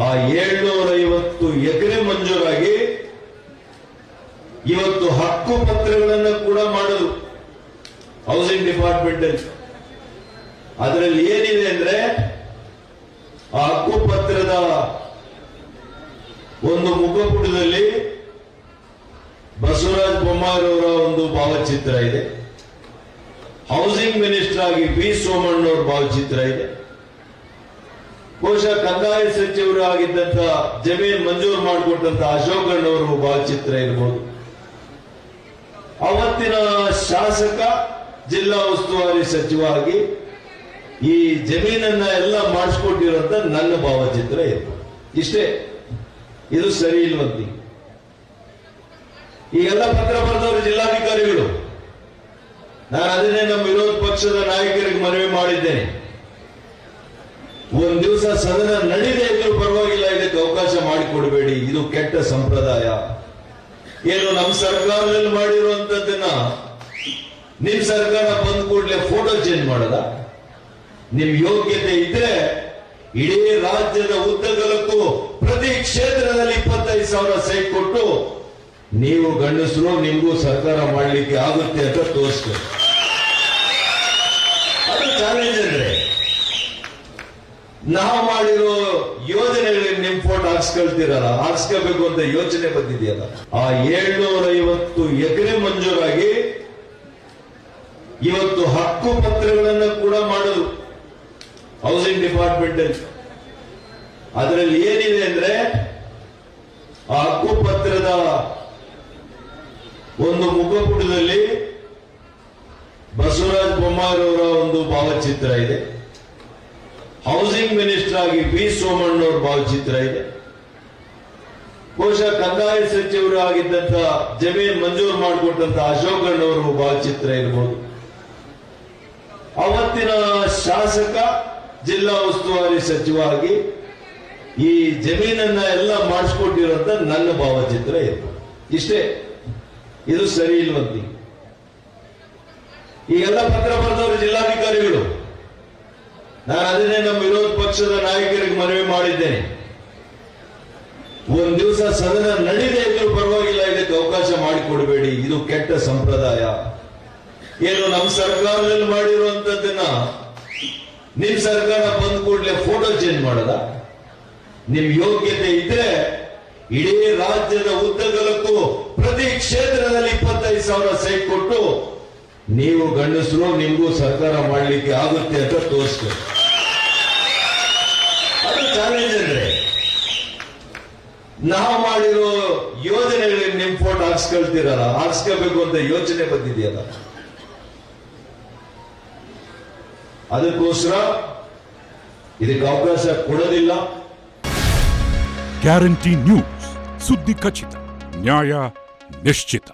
ಆ 750 ಎಕರೆ ಮಂಜೂರಾಗಿ ಇವತ್ತು ಹಕ್ಕು ಪತ್ರಗಳನ್ನು ಕೂಡ ಮಾಡೋದು ಹೌಸಿಂಗ್ ಡಿಪಾರ್ಟ್ಮೆಂಟ್ ಅಲ್ಲಿ. ಅದರಲ್ಲಿ ಏನಿದೆ ಅಂದ್ರೆ ಆ ಹಕ್ಕು ಪತ್ರದ ಒಂದು ಮುಖಪುಟದಲ್ಲಿ ಬಸವರಾಜ ಬೊಮ್ಮಾಯಿಯವರ ಒಂದು ಭಾವಚಿತ್ರ ಇದೆ. ಹೌಸಿಂಗ್ ಮಿನಿಸ್ಟರ್ ಆಗಿ ಬಿ ಸೋಮಣ್ಣವರ ಭಾವಚಿತ್ರ ಇದೆ. ಬಹುಶಃ ಕಂದಾಯ ಸಚಿವರು ಆಗಿದ್ದಂತ ಜಮೀನು ಮಂಜೂರು ಮಾಡಿಕೊಟ್ಟಂತ ಅಶೋಕ್ ಅಣ್ಣವರು ಭಾವಚಿತ್ರ ಇರಬಹುದು. ಅವತ್ತಿನ ಶಾಸಕ ಜಿಲ್ಲಾ ಉಸ್ತುವಾರಿ ಸಚಿವರಾಗಿ ಈ ಜಮೀನನ್ನ ಎಲ್ಲ ಮಾಡಿಸ್ಕೊಟ್ಟಿರುವಂತ ನನ್ನ ಭಾವಚಿತ್ರ ಇರ್ಬೋದು. ಇಷ್ಟೇ. ಇದು ಸರಿ ಇಲ್ವಂತಿ. ಈಗೆಲ್ಲ ಪತ್ರ ಬರೆದವರು ಜಿಲ್ಲಾಧಿಕಾರಿಗಳು. ನಾನು ಅದನ್ನೇ ನಮ್ಮ ವಿರೋಧ ಪಕ್ಷದ ನಾಯಕರಿಗೆ ಮನವಿ ಮಾಡಿದ್ದೇನೆ. ಒಂದ್ ದಿವಸ ಸದನ ನಡೀದೇ ಇದ್ರೂ ಪರವಾಗಿಲ್ಲ, ಇದಕ್ಕೆ ಅವಕಾಶ ಮಾಡಿಕೊಡಬೇಡಿ. ಇದು ಕೆಟ್ಟ ಸಂಪ್ರದಾಯ. ಏನು ನಮ್ಮ ಸರ್ಕಾರದಲ್ಲಿ ಮಾಡಿರುವಂತದ್ದನ್ನ ನಿಮ್ ಸರ್ಕಾರ ಬಂದ ಕೂಡಲೇ ಫೋಟೋ ಚೇಂಜ್ ಮಾಡದ? ನಿಮ್ ಯೋಗ್ಯತೆ ಇದ್ರೆ ಇಡೀ ರಾಜ್ಯದ ಉದ್ದಗಲಕ್ಕೂ ಪ್ರತಿ ಕ್ಷೇತ್ರದಲ್ಲಿ 25,000 ಸೈಟ್ ಕೊಟ್ಟು ನೀವು ಗಂಡಸರು ನಿಮ್ಗೂ ಸರ್ಕಾರ ಮಾಡಲಿಕ್ಕೆ ಆಗುತ್ತೆ ಅಂತ ತೋರಿಸ್ತಾರೆ. ಅದು ಚಾಲೆಂಜ್. ಅಂದ್ರೆ ನಾವು ಮಾಡಿರೋ ಯೋಜನೆಗಳಿಗೆ ನಿಮ್ ಫೋಟೋ ಹಾಕ್ಸ್ಕೊಳ್ತೀರಲ್ಲ, ಹಾಕ್ಸ್ಕೋಬೇಕು ಅಂತ ಯೋಚನೆ ಬಂದಿದೆಯಲ್ಲ. ಆ 750 ಎಕರೆ ಮಂಜೂರಾಗಿ ಇವತ್ತು ಹಕ್ಕು ಪತ್ರಗಳನ್ನು ಕೂಡ ಮಾಡೋದು ಹೌಸಿಂಗ್ ಡಿಪಾರ್ಟ್ಮೆಂಟ್ ಅಲ್ಲಿ. ಅದರಲ್ಲಿ ಏನಿದೆ ಅಂದ್ರೆ ಆ ಹಕ್ಕು ಪತ್ರದ ಒಂದು ಮುಖಪುಟದಲ್ಲಿ ಬಸವರಾಜ ಬೊಮ್ಮಾಯಿಯವರ ಒಂದು ಭಾವಚಿತ್ರ ಇದೆ. ಹೌಸಿಂಗ್ ಮಿನಿಸ್ಟರ್ ಆಗಿ ಬಿ ಸೋಮಣ್ಣವರ ಭಾವಚಿತ್ರ ಇದೆ. ಬಹುಶಃ ಕಂದಾಯ ಸಚಿವರು ಆಗಿದ್ದಂತ ಜಮೀನು ಮಂಜೂರು ಮಾಡಿಕೊಟ್ಟಂತ ಅಶೋಕ್ ಅಣ್ಣವರು ಭಾವಚಿತ್ರ ಇರಬಹುದು. ಅವತ್ತಿನ ಶಾಸಕ ಜಿಲ್ಲಾ ಉಸ್ತುವಾರಿ ಸಚಿವರಾಗಿ ಈ ಜಮೀನನ್ನ ಎಲ್ಲ ಮಾಡಿಸ್ಕೊಟ್ಟಿರುವಂತ ನನ್ನ ಭಾವಚಿತ್ರ ಇರ್ಬೋದು. ಇಷ್ಟೇ. ಇದು ಸರಿ ಇಲ್ವಂತಿ. ಈಗೆಲ್ಲ ಪತ್ರ ಬರೆದವರು ಜಿಲ್ಲಾಧಿಕಾರಿಗಳು. ನಾನು ಅದನ್ನೇ ನಮ್ಮ ವಿರೋಧ ಪಕ್ಷದ ನಾಯಕರಿಗೆ ಮನವಿ ಮಾಡಿದ್ದೇನೆ. ಒಂದ್ ದಿವಸ ಸದನ ನಡೀದೇ ಇದ್ರೂ ಪರವಾಗಿಲ್ಲ, ಇದಕ್ಕೆ ಅವಕಾಶ ಮಾಡಿಕೊಡಬೇಡಿ. ಇದು ಕೆಟ್ಟ ಸಂಪ್ರದಾಯ. ಏನು ನಮ್ಮ ಸರ್ಕಾರದಲ್ಲಿ ಮಾಡಿರುವಂತದ್ದನ್ನ ನಿಮ್ ಸರ್ಕಾರ ಬಂದ ಕೂಡಲೇ ಫೋಟೋ ಚೇಂಜ್ ಮಾಡದ? ನಿಮ್ ಯೋಗ್ಯತೆ ಇದ್ರೆ ಇಡೀ ರಾಜ್ಯದ ಉದ್ದಗಲಕ್ಕೂ ಪ್ರತಿ ಕ್ಷೇತ್ರದಲ್ಲಿ 25,000 ಸೈಟ್ ಕೊಟ್ಟು ನೀವು ಗಂಡಸರು ನಿಮ್ಗೂ ಸರ್ಕಾರ ಮಾಡಲಿಕ್ಕೆ ಆಗುತ್ತೆ ಅಂತ ತೋರಿಸ್ತಾರೆ. ಅದು ಚಾಲೆಂಜ್. ಅಂದ್ರೆ ನಾವು ಮಾಡಿರೋ ಯೋಜನೆಗಳಿಗೆ ನಿಮ್ ಫೋಟೋ ಹಾಕ್ಸ್ಕೊಳ್ತೀರಲ್ಲ, ಹಾಕ್ಸ್ಕೋಬೇಕು ಅಂತ ಯೋಚನೆ ಬಂದಿದೆಯಲ್ಲ. ಅದಕ್ಕೋಸ್ಕರ ಇದಕ್ಕೆ ಅವಕಾಶ ಕೊಡೋದಿಲ್ಲ. ಗ್ಯಾರಂಟಿ ನ್ಯೂಸ್, ಸುದ್ದಿ ಖಚಿತ, ನ್ಯಾಯ ನಿಶ್ಚಿತ.